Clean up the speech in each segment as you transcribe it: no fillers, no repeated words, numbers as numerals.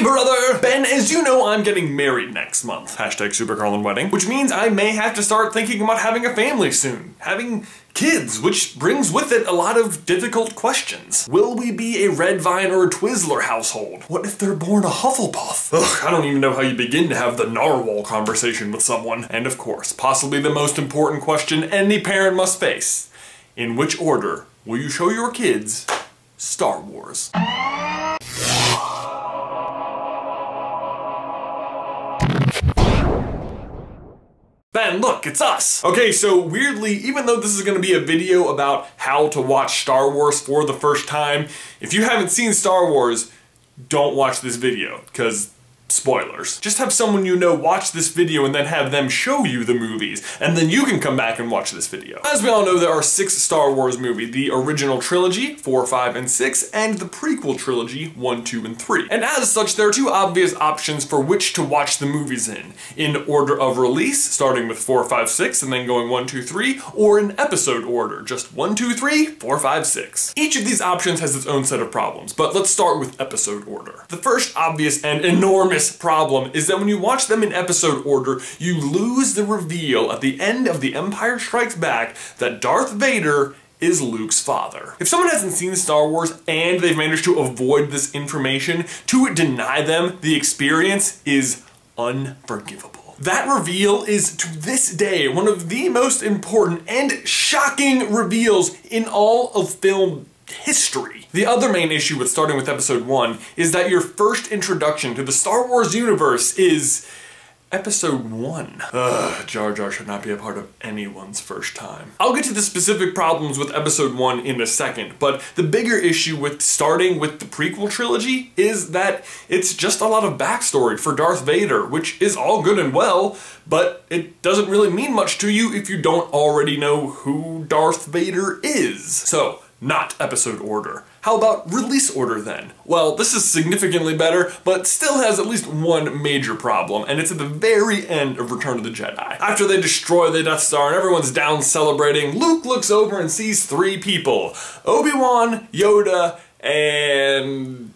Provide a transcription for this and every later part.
brother! Ben, as you know, I'm getting married next month. Hashtag SuperCarlinWedding. Which means I may have to start thinking about having a family soon. Having kids, which brings with it a lot of difficult questions. Will we be a Red Vine or a Twizzler household? What if they're born a Hufflepuff? Ugh, I don't even know how you begin to have the Narwhal conversation with someone. And of course, possibly the most important question any parent must face. In which order will you show your kids Star Wars? Ben, look, it's us! Okay, so weirdly, even though this is gonna be a video about how to watch Star Wars for the first time, if you haven't seen Star Wars, don't watch this video, because spoilers. Just have someone you know watch this video and then have them show you the movies, and then you can come back and watch this video. As we all know, there are 6 Star Wars movies: the original trilogy, 4, 5, and 6, and the prequel trilogy, 1, 2, and 3. And as such, there are 2 obvious options for which to watch the movies in order of release, starting with 4, 5, 6, and then going 1, 2, 3, or in episode order, just 1, 2, 3, 4, 5, 6. Each of these options has its own set of problems, but let's start with episode order. The first obvious and enormous problem is that when you watch them in episode order, you lose the reveal at the end of The Empire Strikes Back that Darth Vader is Luke's father. If someone hasn't seen Star Wars and they've managed to avoid this information, to deny them the experience is unforgivable. That reveal is, to this day, one of the most important and shocking reveals in all of film history. The other main issue with starting with episode 1 is that your first introduction to the Star Wars universe is episode 1. Jar Jar should not be a part of anyone's first time. I'll get to the specific problems with episode 1 in a second, but the bigger issue with starting with the prequel trilogy is that it's just a lot of backstory for Darth Vader, which is all good and well, but it doesn't really mean much to you if you don't already know who Darth Vader is. So, not episode order. How about release order then? Well, this is significantly better, but still has at least one major problem, and it's at the very end of Return of the Jedi. After they destroy the Death Star and everyone's down celebrating, Luke looks over and sees 3 people: Obi-Wan, Yoda, and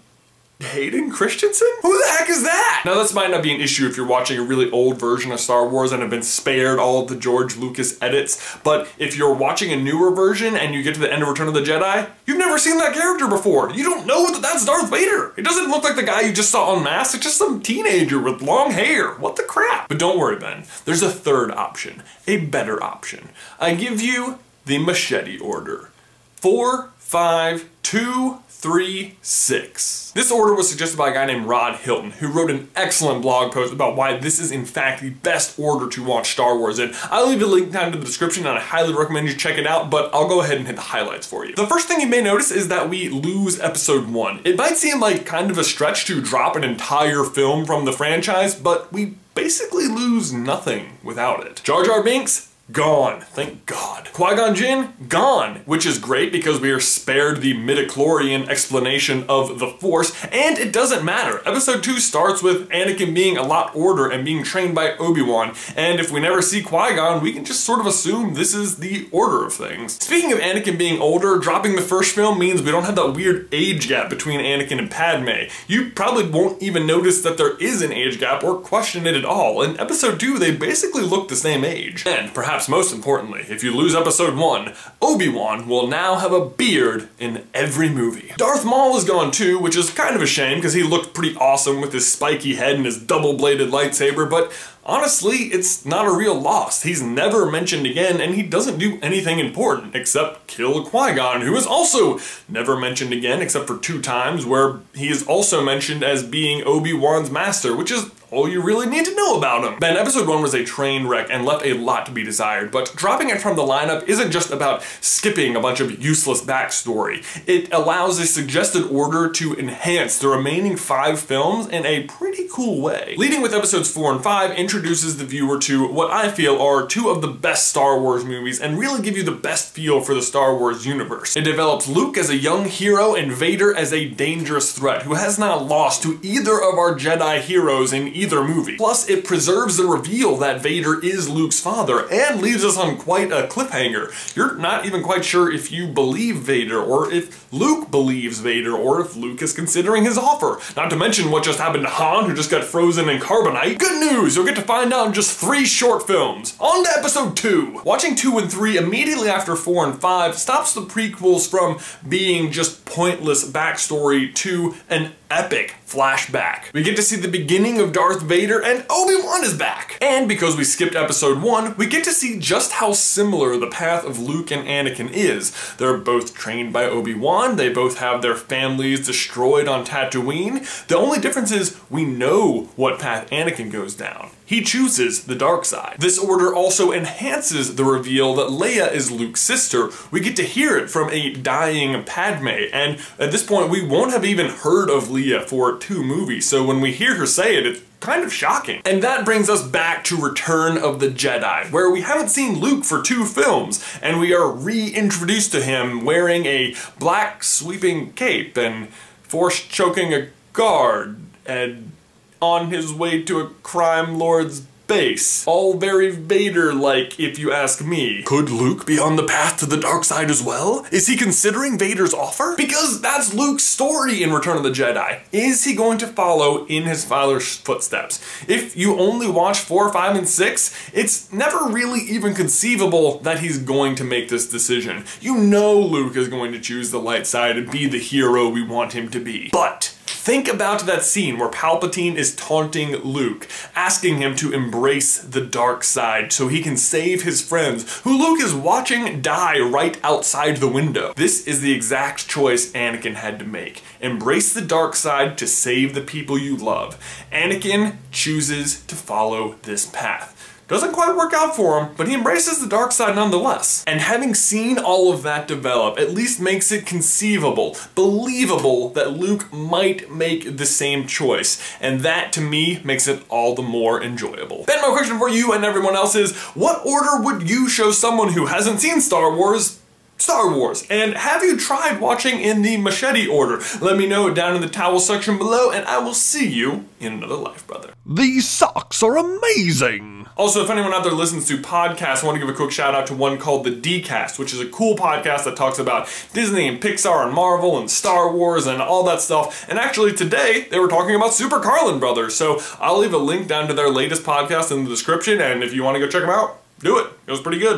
Hayden Christensen? Who the heck is that? Now this might not be an issue if you're watching a really old version of Star Wars and have been spared all of the George Lucas edits, but if you're watching a newer version and you get to the end of Return of the Jedi, you've never seen that character before. You don't know that that's Darth Vader. It doesn't look like the guy you just saw unmasked. It's just some teenager with long hair. What the crap? But don't worry, Ben. There's a third option, a better option. I give you the machete order. 4, 5, 2, 3, 6. This order was suggested by a guy named Rod Hilton, who wrote an excellent blog post about why this is in fact the best order to watch Star Wars in. I'll leave a link down in the description and I highly recommend you check it out, but I'll go ahead and hit the highlights for you. The first thing you may notice is that we lose episode 1. It might seem like kind of a stretch to drop an entire film from the franchise, but we basically lose nothing without it. Jar Jar Binks? Gone. Thank God. Qui-Gon Jinn? Gone. Which is great because we are spared the midichlorian explanation of the Force, and it doesn't matter. Episode 2 starts with Anakin being a lot older and being trained by Obi-Wan, and if we never see Qui-Gon, we can just sort of assume this is the order of things. Speaking of Anakin being older, dropping the first film means we don't have that weird age gap between Anakin and Padme. You probably won't even notice that there is an age gap or question it at all. In episode 2, they basically look the same age. And perhaps most importantly, if you lose episode 1, Obi-Wan will now have a beard in every movie. Darth Maul is gone too, which is kind of a shame because he looked pretty awesome with his spiky head and his double-bladed lightsaber, but honestly, it's not a real loss. He's never mentioned again, and he doesn't do anything important except kill Qui-Gon, who is also never mentioned again except for 2 times, where he is also mentioned as being Obi-Wan's master, which is all you really need to know about him. Ben, episode 1 was a train wreck and left a lot to be desired, but dropping it from the lineup isn't just about skipping a bunch of useless backstory. It allows a suggested order to enhance the remaining 5 films in a pretty cool way. Leading with episodes 4 and 5 introduces the viewer to what I feel are 2 of the best Star Wars movies and really give you the best feel for the Star Wars universe. It develops Luke as a young hero and Vader as a dangerous threat who has not lost to either of our Jedi heroes in either movie. Plus, it preserves the reveal that Vader is Luke's father and leaves us on quite a cliffhanger. You're not even quite sure if you believe Vader, or if Luke believes Vader, or if Luke is considering his offer. Not to mention what just happened to Han, who just got frozen in carbonite. Good news! You'll get to find out in just 3 short films. On to episode 2! Watching 2 and 3 immediately after 4 and 5 stops the prequels from being just pointless backstory to an epic flashback. We get to see the beginning of Darth Vader, and Obi-Wan is back! And because we skipped episode 1, we get to see just how similar the path of Luke and Anakin is. They're both trained by Obi-Wan, they both have their families destroyed on Tatooine. The only difference is we know what path Anakin goes down. He chooses the dark side. This order also enhances the reveal that Leia is Luke's sister. We get to hear it from a dying Padme, and at this point we won't have even heard of Leia for 2 movies, so when we hear her say it, it's kind of shocking. And that brings us back to Return of the Jedi, where we haven't seen Luke for 2 films, and we are reintroduced to him wearing a black sweeping cape and force choking a guard and on his way to a crime lord's base. All very Vader-like, if you ask me. Could Luke be on the path to the dark side as well? Is he considering Vader's offer? Because that's Luke's story in Return of the Jedi. Is he going to follow in his father's footsteps? If you only watch 4, 5, and 6, it's never really even conceivable that he's going to make this decision. You know Luke is going to choose the light side and be the hero we want him to be. But think about that scene where Palpatine is taunting Luke, asking him to embrace the dark side so he can save his friends, who Luke is watching die right outside the window. This is the exact choice Anakin had to make. Embrace the dark side to save the people you love. Anakin chooses to follow this path. Doesn't quite work out for him, but he embraces the dark side nonetheless. And having seen all of that develop, at least makes it conceivable, believable that Luke might make the same choice. And that, to me, makes it all the more enjoyable. Then my question for you and everyone else is, what order would you show someone who hasn't seen Star Wars? And have you tried watching in the machete order? Let me know down in the towel section below, and I will see you in another life, brother. These socks are amazing! Also, if anyone out there listens to podcasts, I want to give a quick shout out to one called The D-Cast, which is a cool podcast that talks about Disney and Pixar and Marvel and Star Wars and all that stuff. And actually today, they were talking about SuperCarlinBrothers, so I'll leave a link down to their latest podcast in the description, and if you want to go check them out, do it. It was pretty good.